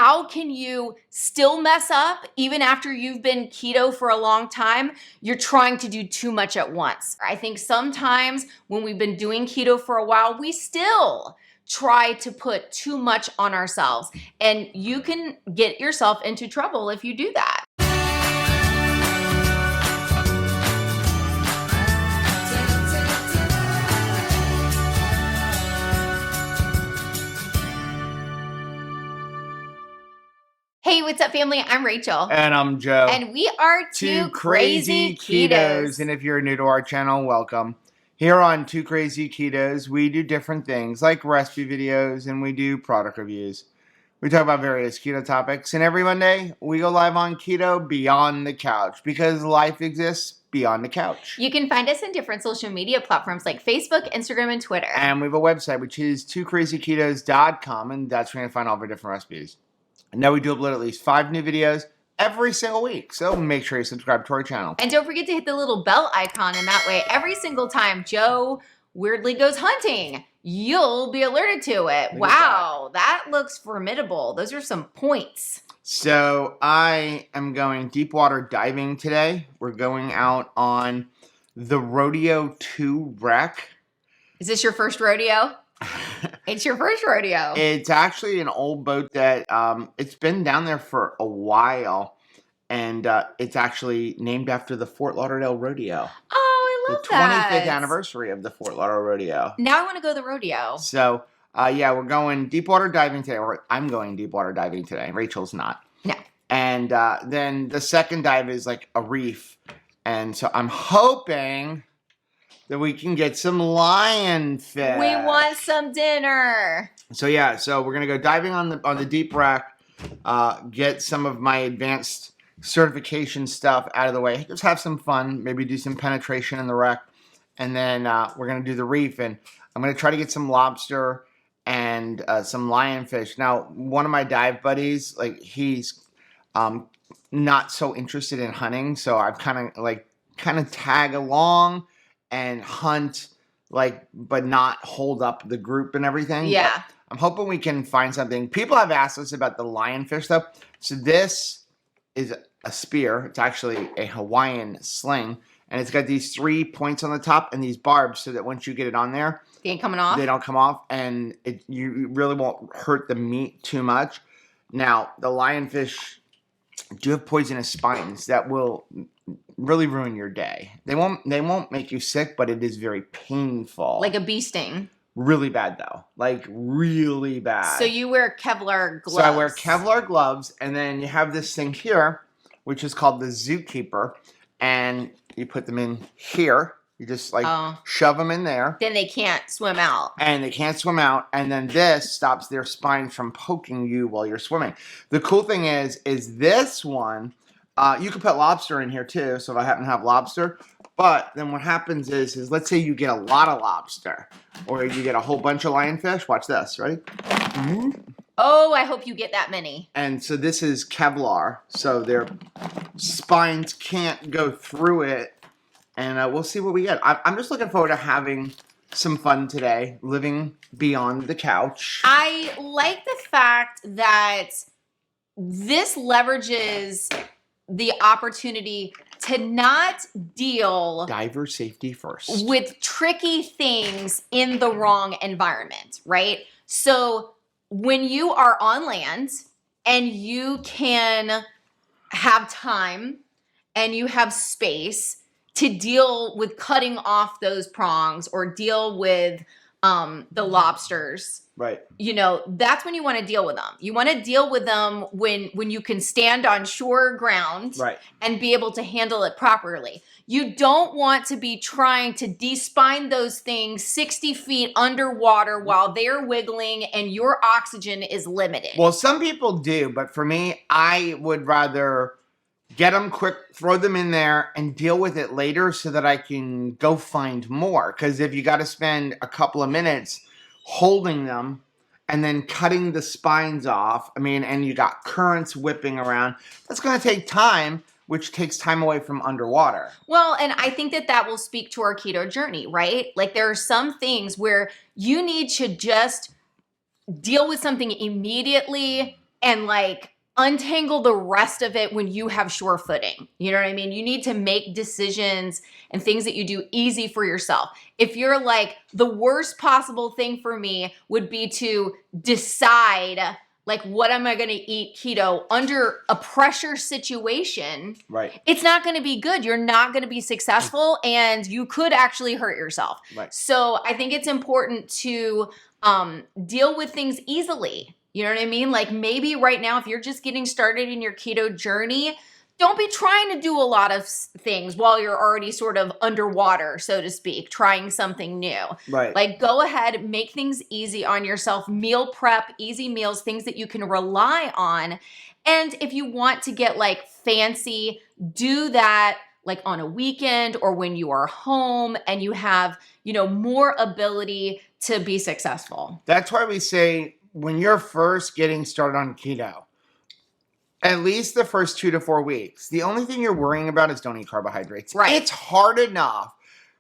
how can you still mess up even after you've been keto for a long time? You're trying to do too much at once. I think sometimes when we've been doing keto for a while, we still try to put too much on ourselves, and you can get yourself into trouble if you do that. Hey, what's up, family? I'm Rachel. And I'm Joe. And we are Two Crazy Ketos. And if you're new to our channel, welcome. Here on Two Crazy Ketos, we do different things like recipe videos and we do product reviews. We talk about various keto topics. And every Monday, we go live on Keto Beyond the Couch because life exists beyond the couch. You can find us in different social media platforms like Facebook, Instagram, and Twitter. And we have a website, which is twocrazyketos.com. And that's where you can find all of our different recipes. And now we do upload at least 5 new videos every single week. So make sure you subscribe to our channel. And don't forget to hit the little bell icon, and that way every single time Joe weirdly goes hunting, you'll be alerted to it. Wow, that looks formidable. Those are some points. So I am going deep water diving today. We're going out on the Rodeo 2 wreck. Is this your first rodeo? It's your first rodeo. It's actually an old boat that it's been down there for a while, and it's actually named after the Fort Lauderdale Rodeo. Oh, I love that. The 25th anniversary of the Fort Lauderdale Rodeo. Now I want to go to the rodeo. So, yeah, we're going deep water diving today. I'm going deep water diving today. Rachel's not. No. And then the second dive is like a reef. And so I'm hoping that we can get some lionfish. We want some dinner. So yeah, so we're gonna go diving on the deep wreck, get some of my advanced certification stuff out of the way. Just have some fun, maybe do some penetration in the wreck, and then we're gonna do the reef, and I'm gonna try to get some lobster and some lionfish. Now, one of my dive buddies, like he's not so interested in hunting, so I've kind of tag along and hunt, but not hold up the group and everything. Yeah. But I'm hoping we can find something. People have asked us about the lionfish, though. So this is a spear. It's actually a Hawaiian sling. And it's got these 3 points on the top and these barbs so that once you get it on there, they ain't coming off? They don't come off. And you really won't hurt the meat too much. Now, the lionfish do have poisonous spines that will really ruin your day. They won't make you sick, but it is very painful. Like a bee sting. Really bad though. Like really bad. So you wear Kevlar gloves. So I wear Kevlar gloves, and then you have this thing here, which is called the zookeeper, and you put them in here. You just shove them in there. Then they can't swim out. And they can't swim out. And then this stops their spines from poking you while you're swimming. The cool thing is this one, you could put lobster in here too. So if I happen to have lobster. But then what happens is let's say you get a lot of lobster. Or you get a whole bunch of lionfish. Watch this. Ready? Mm-hmm. Oh, I hope you get that many. And so this is Kevlar. So their spines can't go through it. And we'll see what we get. I'm just looking forward to having some fun today, living beyond the couch. I like the fact that this leverages the opportunity to not deal diver safety first with tricky things in the wrong environment, right? So when you are on land and you can have time and you have space to deal with cutting off those prongs or deal with the lobsters. Right. You know, that's when you want to deal with them. You want to deal with them when you can stand on shore ground and be able to handle it properly. You don't want to be trying to de-spine those things 60 feet underwater while they're wiggling and your oxygen is limited. Well, some people do, but for me, I would rather get them quick, throw them in there, and deal with it later so that I can go find more. Because if you got to spend a couple of minutes holding them and then cutting the spines off, and you got currents whipping around, that's going to take time, which takes time away from underwater. Well, and I think that will speak to our keto journey, right? Like there are some things where you need to just deal with something immediately and like untangle the rest of it when you have sure footing. You know what I mean? You need to make decisions and things that you do easy for yourself. If you're like, the worst possible thing for me would be to decide like, what am I going to eat keto under a pressure situation? Right. It's not going to be good. You're not going to be successful, and you could actually hurt yourself. Right. So I think it's important to deal with things easily. You know what I mean? Like maybe right now, if you're just getting started in your keto journey, don't be trying to do a lot of things while you're already sort of underwater, so to speak, trying something new. Right. Like go ahead, make things easy on yourself, meal prep, easy meals, things that you can rely on. And if you want to get like fancy, do that like on a weekend or when you are home and you have, you know, more ability to be successful. That's why we say when you're first getting started on keto, at least the first 2 to 4 weeks, the only thing you're worrying about is don't eat carbohydrates. Right. It's hard enough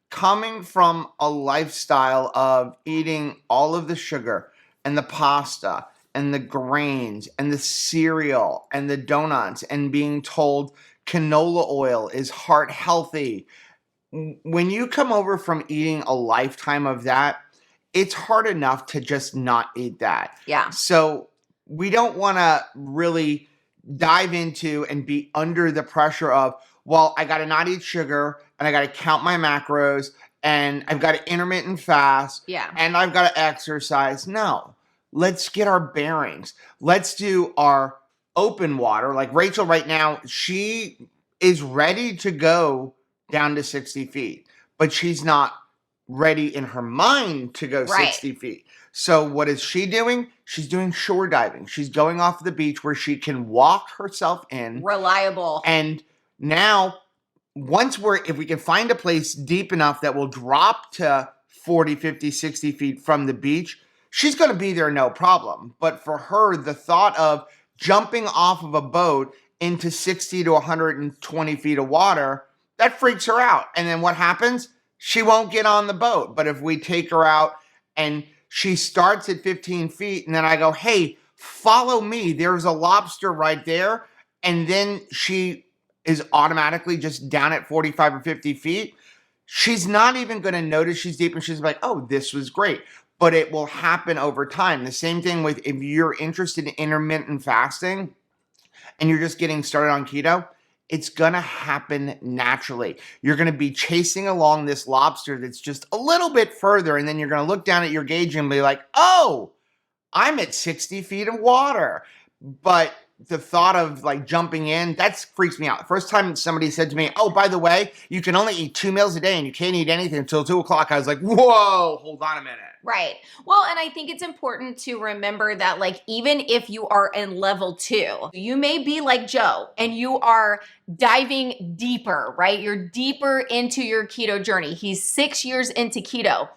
coming from a lifestyle of eating all of the sugar and the pasta and the grains and the cereal and the donuts and being told canola oil is heart healthy. When you come over from eating a lifetime of that, it's hard enough to just not eat that. Yeah. So we don't want to really dive into and be under the pressure of, well, I got to not eat sugar and I got to count my macros and I've got to intermittent fast and I've got to exercise. No, let's get our bearings. Let's do our open water. Like Rachel right now, she is ready to go down to 60 feet, but she's not ready in her mind to go 60 feet. So what is she doing? She's doing shore diving. She's going off the beach where she can walk herself in. Reliable. And now, if we can find a place deep enough that will drop to 40, 50, 60 feet from the beach, she's going to be there no problem. But for her, the thought of jumping off of a boat into 60 to 120 feet of water, that freaks her out. And then what happens? She won't get on the boat. But if we take her out and she starts at 15 feet and then I go, hey, follow me. There's a lobster right there. And then she is automatically just down at 45 or 50 feet. She's not even going to notice she's deep and she's like, oh, this was great. But it will happen over time. The same thing with if you're interested in intermittent fasting and you're just getting started on keto, it's going to happen naturally. You're going to be chasing along this lobster that's just a little bit further, and then you're going to look down at your gauge and be like, oh, I'm at 60 feet of water. But the thought of like jumping in, that freaks me out. The first time somebody said to me, oh, by the way, you can only eat 2 meals a day and you can't eat anything until 2 o'clock. I was like, whoa, hold on a minute. Right. Well, and I think it's important to remember that like, even if you are in level 2, you may be like Joe and you are diving deeper, right? You're deeper into your keto journey. He's 6 years into keto.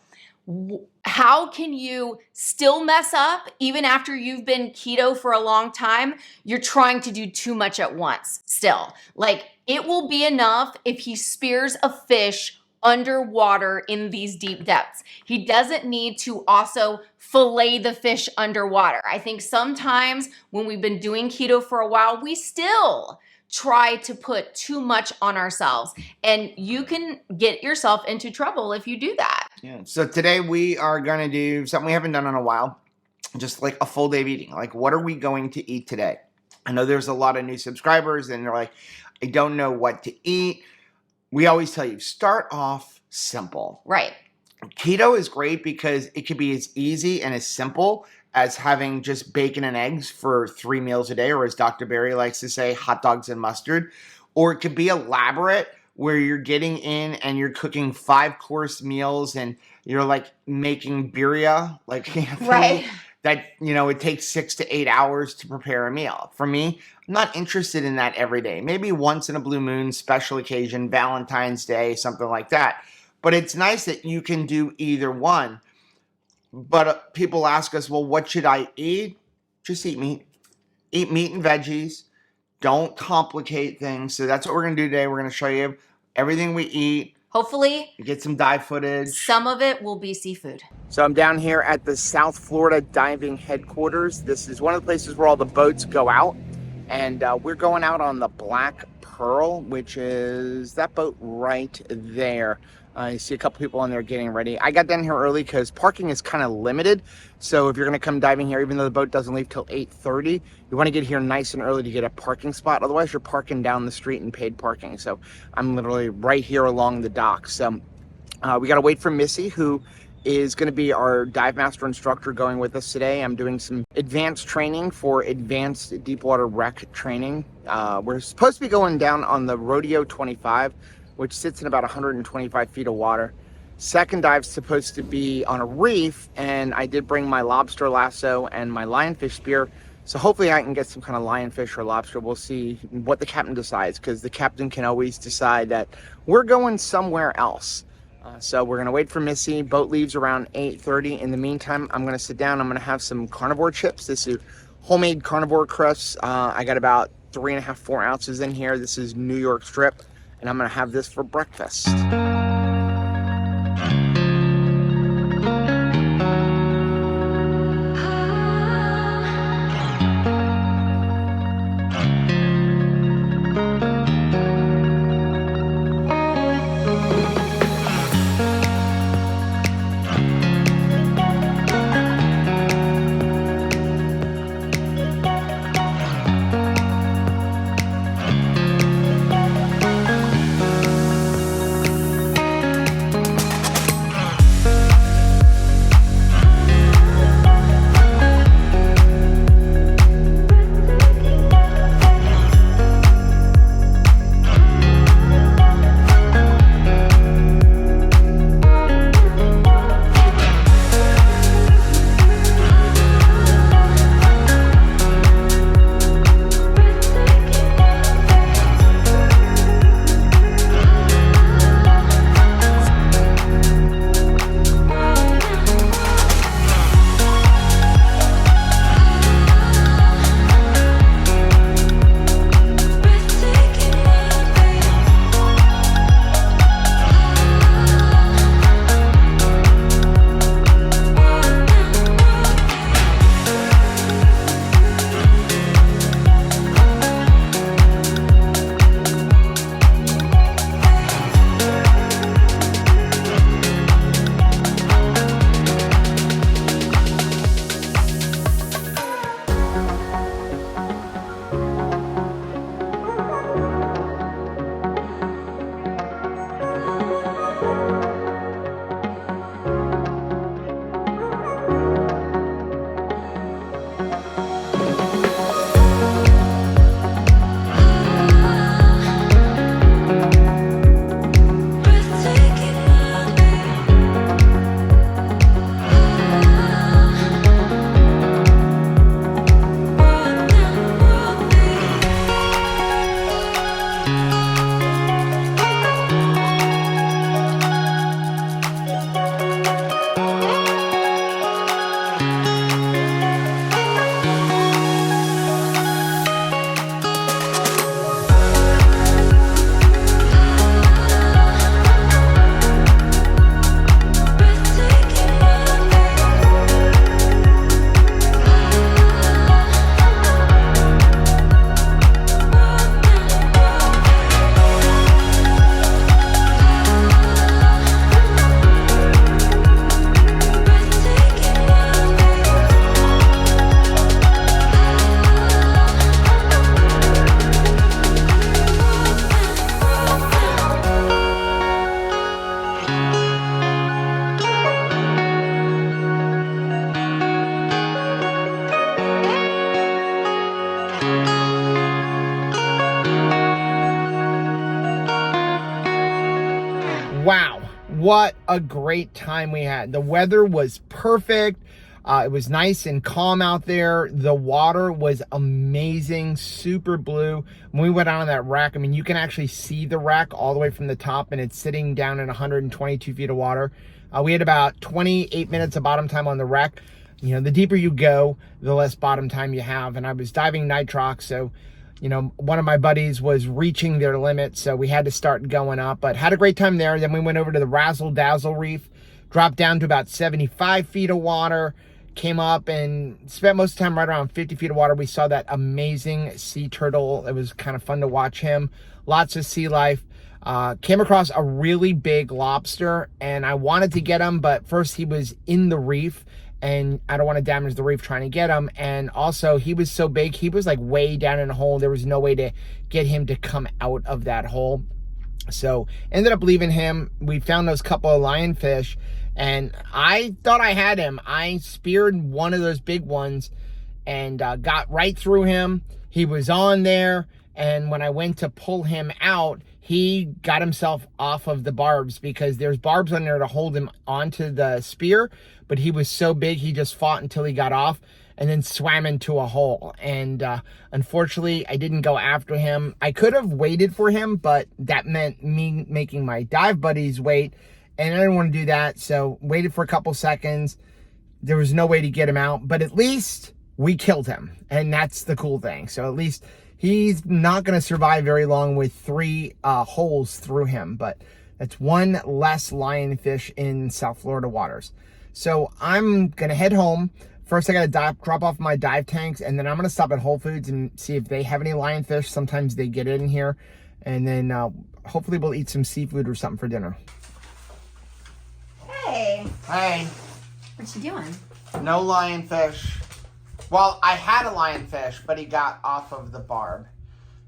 How can you still mess up even after you've been keto for a long time? You're trying to do too much at once still. Like it will be enough if he spears a fish underwater in these deep depths. He doesn't need to also fillet the fish underwater. I think sometimes when we've been doing keto for a while, we still try to put too much on ourselves, and you can get yourself into trouble if you do that. Yeah. So today we are going to do something we haven't done in a while, just like a full day of eating. Like, what are we going to eat today? I know there's a lot of new subscribers and they're like, I don't know what to eat. We always tell you, start off simple. Right. Keto is great because it can be as easy and as simple as having just bacon and eggs for 3 meals a day, or as Dr. Barry likes to say, hot dogs and mustard. Or it could be elaborate where you're getting in and you're cooking 5-course meals and you're like making birria, like right. that, you know, it takes 6 to 8 hours to prepare a meal. For me, I'm not interested in that every day. Maybe once in a blue moon, special occasion, Valentine's Day, something like that. But it's nice that you can do either one. But people ask us, well, what should I eat? Just eat meat. Eat meat and veggies. Don't complicate things. So that's what we're going to do today. We're going to show you everything we eat, Hopefully, get some dive footage. some of it will be seafood. So I'm down here at the South Florida Diving Headquarters. This is one of the places where all the boats go out. And we're going out on the Black Pearl, which is that boat right there. You see a couple people on there getting ready. I got down here early because parking is kind of limited. So if you're going to come diving here, even though the boat doesn't leave till 8:30, you want to get here nice and early to get a parking spot. Otherwise, you're parking down the street in paid parking. So I'm literally right here along the dock. So we got to wait for Missy, who is going to be our dive master instructor going with us today. I'm doing some advanced training for advanced deep water wreck training. We're supposed to be going down on the Rodeo 25, which sits in about 125 feet of water. Second dive's supposed to be on a reef, and I did bring my lobster lasso and my lionfish spear. So hopefully I can get some kind of lionfish or lobster. We'll see what the captain decides, because the captain can always decide that we're going somewhere else. So we're going to wait for Missy. Boat leaves around 8:30. In the meantime, I'm going to sit down. I'm going to have some carnivore chips. This is homemade carnivore crusts. I got about 3.5, 4 ounces in here. This is New York strip, and I'm going to have this for breakfast. Wow, what a great time we had. The weather was perfect. It was nice and calm out there. The water was amazing, super blue. When we went out on that wreck, I mean, you can actually see the wreck all the way from the top, and it's sitting down in 122 feet of water. We had about 28 minutes of bottom time on the wreck. You know, the deeper you go, the less bottom time you have. And I was diving nitrox, so you know, one of my buddies was reaching their limit, so we had to start going up, but had a great time there. Then we went over to the Razzle Dazzle Reef, dropped down to about 75 feet of water, came up and spent most of the time right around 50 feet of water. We saw that amazing sea turtle. It was kind of fun to watch him. Lots of sea life. Came across a really big lobster, and I wanted to get him, but first he was in the reef, and I don't want to damage the reef trying to get him. And also, he was so big, he was like way down in a hole. There was no way to get him to come out of that hole. So ended up leaving him. We found those couple of lionfish, and I thought I had him. I speared one of those big ones and got right through him. He was on there, and when I went to pull him out, he got himself off of the barbs, because there's barbs on there to hold him onto the spear, but he was so big he just fought until he got off and then swam into a hole. And unfortunately, I didn't go after him. I could have waited for him, but that meant me making my dive buddies wait, and I didn't want to do that, so waited for a couple seconds. There was no way to get him out, but at least we killed him, and that's the cool thing. So at least he's not going to survive very long with 3 holes through him, but that's one less lionfish in South Florida waters. So I'm going to head home. First, I got to drop off my dive tanks, and then I'm going to stop at Whole Foods and see if they have any lionfish. Sometimes they get in here, and then hopefully we'll eat some seafood or something for dinner. Hey. Hey, What you doing? no lionfish. Well, I had a lionfish, but he got off of the barb.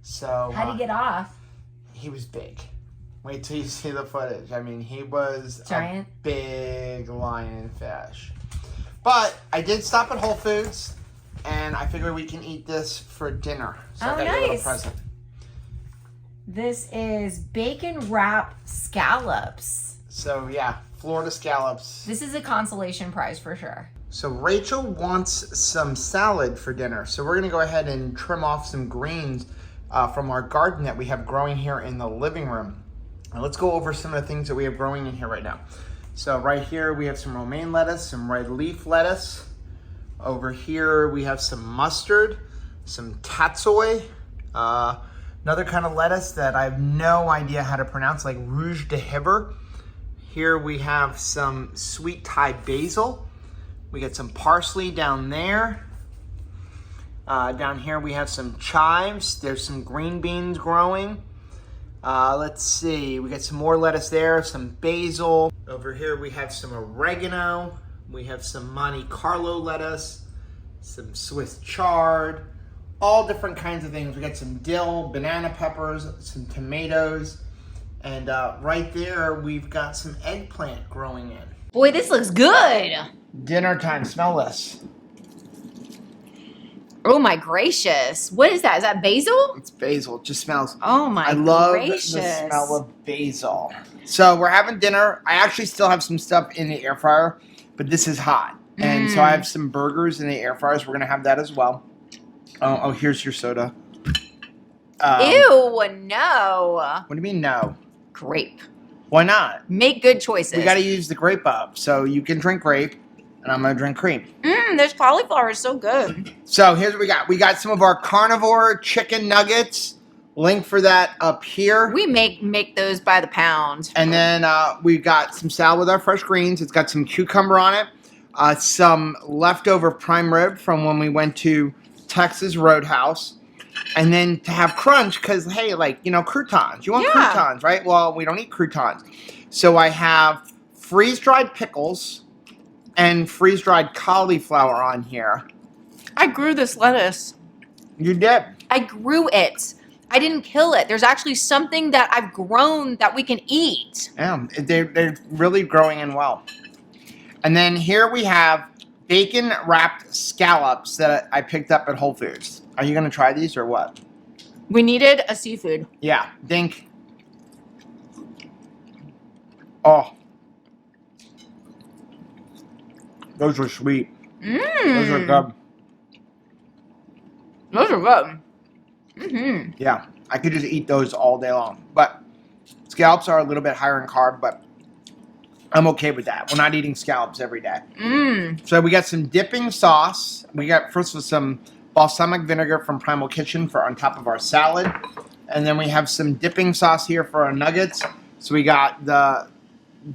So How'd he get off? he was big. Wait till you see the footage. I mean, he was Giant? a big lionfish. But I did stop at Whole Foods, and I figured we can eat this for dinner. So I got you a little present. This is bacon wrap scallops. So yeah, Florida scallops. This is a consolation prize for sure. So Rachel wants some salad for dinner. So we're gonna go ahead and trim off some greens from our garden that we have growing here in the living room. And let's go over some of the things that we have growing in here right now. So right here we have some romaine lettuce, some red leaf lettuce. Over here we have some mustard, some tatsoi, another kind of lettuce that I have no idea how to pronounce, like rouge de Hiver. Here we have some sweet Thai basil. We got some parsley down there. Down here we have some chives. There's some green beans growing. Let's see, we got some more lettuce there, some basil. Over here we have some oregano. We have some Monte Carlo lettuce, some Swiss chard, all different kinds of things. We got some dill, banana peppers, some tomatoes, and right there we've got some eggplant growing in. Boy, this looks good. Dinner time, smell this. Oh my gracious. What is that? Is that basil? It's basil, it just smells. Oh my I love gracious. the smell of basil. So we're having dinner. I actually still have some stuff in the air fryer, but this is hot. And so I have some burgers in the air fryers. We're going to have that as well. Oh, here's your soda. Ew, no. What do you mean no? Grape. Why not? Make good choices. We got to use the grape up. So you can drink grape, and I'm going to drink cream. This cauliflower is so good. So here's what we got. We got some of our carnivore chicken nuggets. Link for that up here. We make those by the pound. And then we got some salad with our fresh greens. It's got some cucumber on it. Some leftover prime rib from when we went to Texas Roadhouse. And then to have crunch, because, hey, like, you know, croutons. You want croutons, right? Well, we don't eat croutons. So I have freeze-dried pickles and freeze-dried cauliflower on here. I grew this lettuce. You did? I grew it. I didn't kill it. There's actually something that I've grown that we can eat. Yeah, they're really growing in well. And then here we have bacon-wrapped scallops that I picked up at Whole Foods. Are you going to try these or what? We needed a seafood. Yeah, dink. Oh. Those are sweet. Those are good. Those are good. Mm-hmm. Yeah, I could just eat those all day long. But scallops are a little bit higher in carb, but I'm okay with that. We're not eating scallops every day. So we got some dipping sauce. We got first with some balsamic vinegar from Primal Kitchen for on top of our salad. And then we have some dipping sauce here for our nuggets. So we got the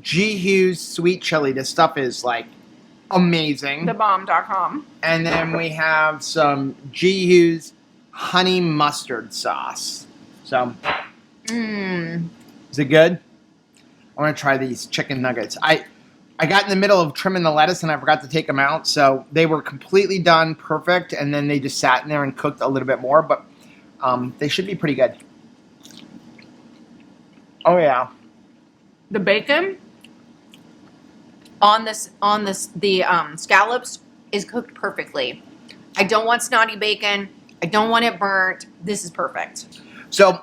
G. Hughes sweet chili. This stuff is like amazing. Thebomb.com. And then we have some G. Hughes honey mustard sauce. So, is it good? I want to try these chicken nuggets. I got in the middle of trimming the lettuce and I forgot to take them out. So they were completely done, perfect. And then they just sat in there and cooked a little bit more. But they should be pretty good. Oh, yeah. The bacon on the scallops is cooked perfectly. I don't want snotty bacon. I don't want it burnt. This is perfect. So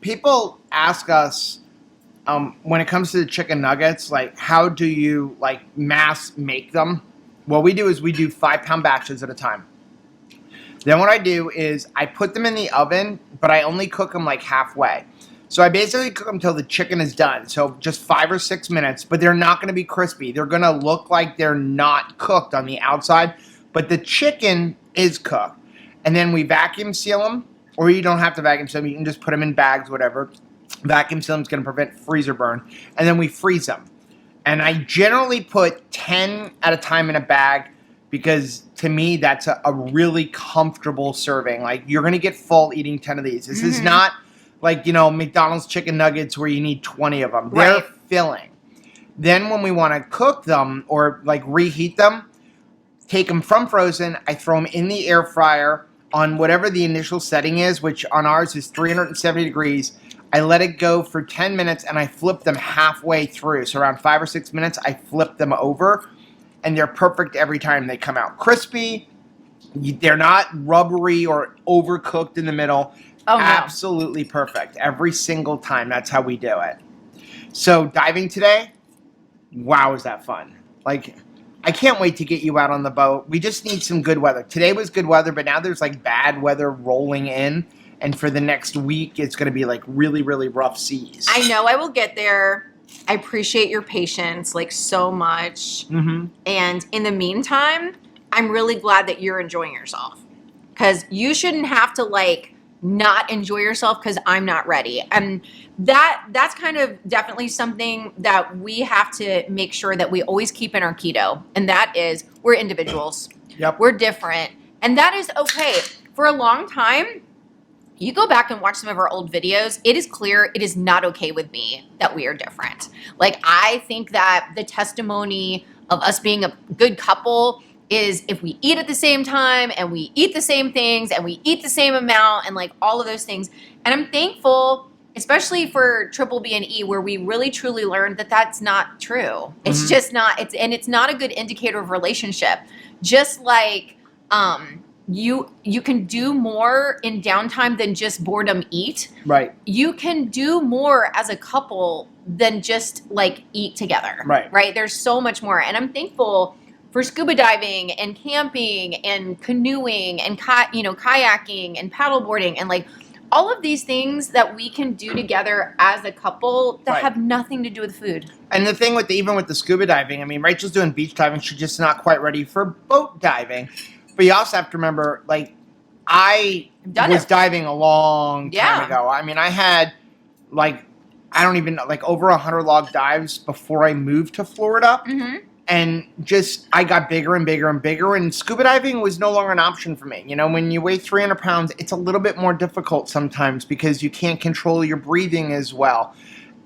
people ask us when it comes to the chicken nuggets, like, how do you like mass make them? What we do is we do 5-pound batches at a time. Then what I do is I put them in the oven, but I only cook them like halfway. So I basically cook them until the chicken is done. So just 5 or 6 minutes, but they're not going to be crispy. They're going to look like they're not cooked on the outside, but the chicken is cooked. And then we vacuum seal them, or you don't have to vacuum seal them. You can just put them in bags, whatever. Vacuum seal them is going to prevent freezer burn. And then we freeze them. And I generally put 10 at a time in a bag because to me, that's a really comfortable serving. Like, you're going to get full eating 10 of these. This is not like, you know, McDonald's chicken nuggets where you need 20 of them. They're filling. Then when we want to cook them or like reheat them, take them from frozen. I throw them in the air fryer on whatever the initial setting is, which on ours is 370 degrees. I let it go for 10 minutes and I flip them halfway through. So around 5 or 6 minutes, I flip them over and they're perfect every time. They come out crispy. They're not rubbery or overcooked in the middle. Oh, no. Absolutely perfect. Every single time. That's how we do it. So diving today, wow, is that fun. Like, I can't wait to get you out on the boat. We just need some good weather. Today was good weather, but now there's like bad weather rolling in. And for the next week, it's going to be like really, really rough seas. I know I will get there. I appreciate your patience like so much. And in the meantime, I'm really glad that you're enjoying yourself. Because you shouldn't have to like not enjoy yourself because I'm not ready. And that's kind of definitely something that we have to make sure that we always keep in our keto. And that is we're individuals. Yep. We're different. And that is okay. For a long time, you go back and watch some of our old videos, it is clear it is not okay with me that we are different. Like, I think that the testimony of us being a good couple is if we eat at the same time and we eat the same things and we eat the same amount and like all of those things. And I'm thankful, especially for Triple B and E, where we really truly learned that that's not true. It's just not, it's not a good indicator of relationship. Just like, you can do more in downtime than just boredom eat. Right. You can do more as a couple than just like eat together. Right. There's so much more. And I'm thankful for scuba diving and camping and canoeing and kayaking and paddleboarding and like all of these things that we can do together as a couple that have nothing to do with food. And the thing with even with the scuba diving, I mean, Rachel's doing beach diving. She's just not quite ready for boat diving. But you also have to remember, like, I was diving a long time ago. I mean, I had like, I don't even know, like over 100 log dives before I moved to Florida. And just, I got bigger and bigger and bigger, and scuba diving was no longer an option for me. You know, when you weigh 300 pounds, it's a little bit more difficult sometimes because you can't control your breathing as well.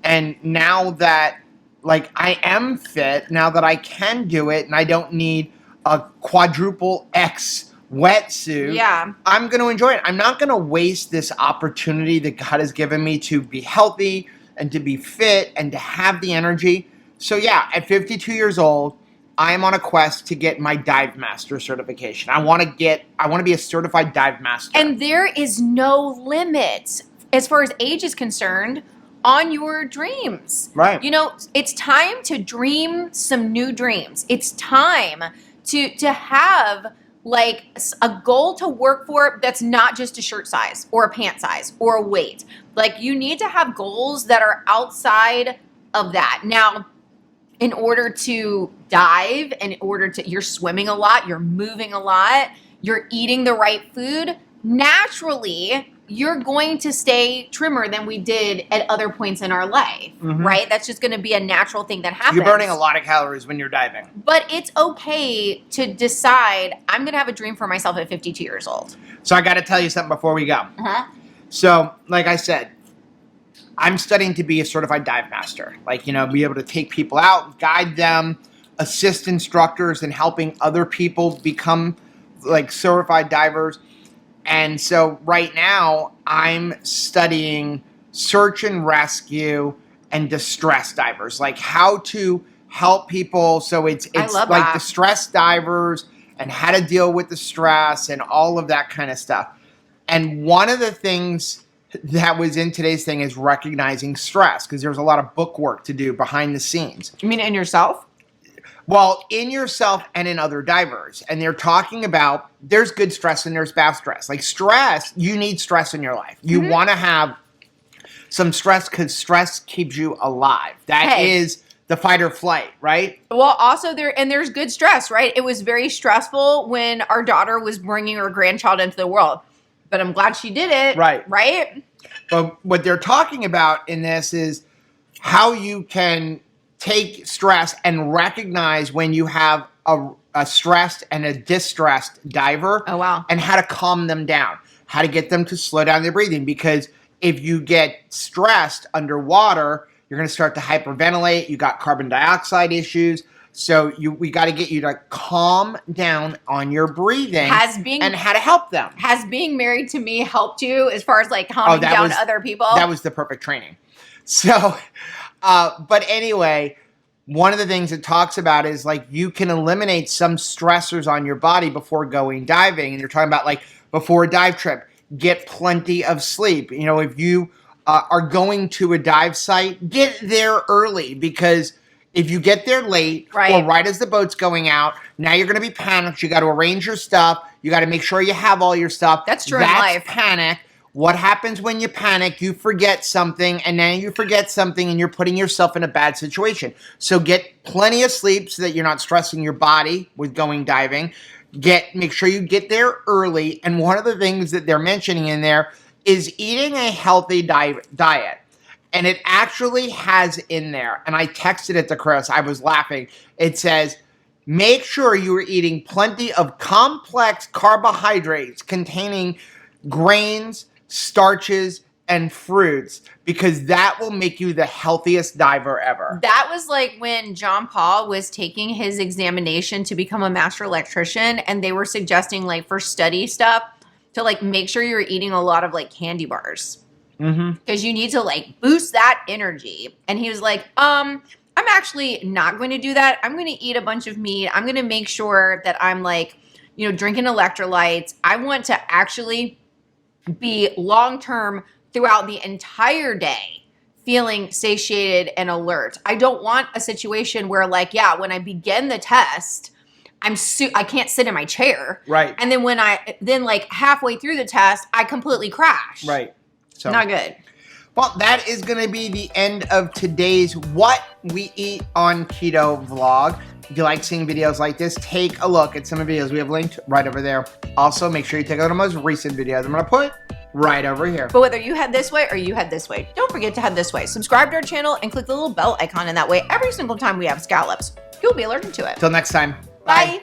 And now that, like, I am fit, now that I can do it, and I don't need a quadruple X wetsuit, I'm going to enjoy it. I'm not going to waste this opportunity that God has given me to be healthy and to be fit and to have the energy. So yeah, at 52 years old, I am on a quest to get my dive master certification. I want to be a certified dive master. And there is no limit as far as age is concerned on your dreams. Right. You know, it's time to dream some new dreams. It's time to have like a goal to work for that's not just a shirt size or a pant size or a weight. Like, you need to have goals that are outside of that. Now, in order to dive, you're swimming a lot, you're moving a lot, you're eating the right food, naturally you're going to stay trimmer than we did at other points in our life, right? That's just going to be a natural thing that happens. You're burning a lot of calories when you're diving. But it's okay to decide, I'm going to have a dream for myself at 52 years old. So I got to tell you something before we go. So, like I said, I'm studying to be a certified dive master. Like, be able to take people out, guide them, assist instructors in helping other people become like certified divers. And so right now I'm studying search and rescue and distress divers, like how to help people. So it's like distress divers and how to deal with the stress and all of that kind of stuff. And one of the things that was in today's thing is recognizing stress, because there's a lot of book work to do behind the scenes. You mean in yourself? Well, in yourself and in other divers. And they're talking about there's good stress and there's bad stress. Like stress, you need stress in your life. You want to have some stress because stress keeps you alive. That is the fight or flight, right? Well, also there's good stress, right? It was very stressful when our daughter was bringing her grandchild into the world. But I'm glad she did it. Right. Right? But what they're talking about in this is how you can take stress and recognize when you have a stressed and a distressed diver. Oh, wow. And how to calm them down, how to get them to slow down their breathing. Because if you get stressed underwater, you're going to start to hyperventilate. You got carbon dioxide issues. So we got to get you to calm down on your breathing and how to help them. Has being married to me helped you as far as like calming down other people? That was the perfect training. So, but anyway, one of the things it talks about is like you can eliminate some stressors on your body before going diving. And you're talking about like before a dive trip, get plenty of sleep. If you are going to a dive site, get there early, because if you get there late or right as the boat's going out, now you're going to be panicked. You got to arrange your stuff. You got to make sure you have all your stuff. That's true in life. Panic. What happens when you panic? You forget something, and then you forget something, and you're putting yourself in a bad situation. So get plenty of sleep so that you're not stressing your body with going diving. Make sure you get there early. And one of the things that they're mentioning in there is eating a healthy diet. And it actually has in there, and I texted it to Chris, I was laughing. It says, make sure you are eating plenty of complex carbohydrates containing grains, starches, and fruits, because that will make you the healthiest diver ever. That was like when John Paul was taking his examination to become a master electrician, and they were suggesting like for study stuff to like make sure you're eating a lot of like candy bars. Because you need to like boost that energy. And he was like, I'm actually not going to do that. I'm going to eat a bunch of meat. I'm going to make sure that I'm like, drinking electrolytes. I want to actually be long-term throughout the entire day feeling satiated and alert. I don't want a situation where like, when I begin the test, I can't sit in my chair. Right. And then then like halfway through the test, I completely crash. Right. So, not good. Well, that is going to be the end of today's What We Eat on Keto vlog. If you like seeing videos like this, take a look at some of the videos we have linked right over there. Also, make sure you take a look at the most recent videos I'm going to put right over here. But whether you head this way or you head this way, don't forget to head this way. Subscribe to our channel and click the little bell icon, and that way every single time we have scallops, you'll be alerted to it. Till next time. Bye.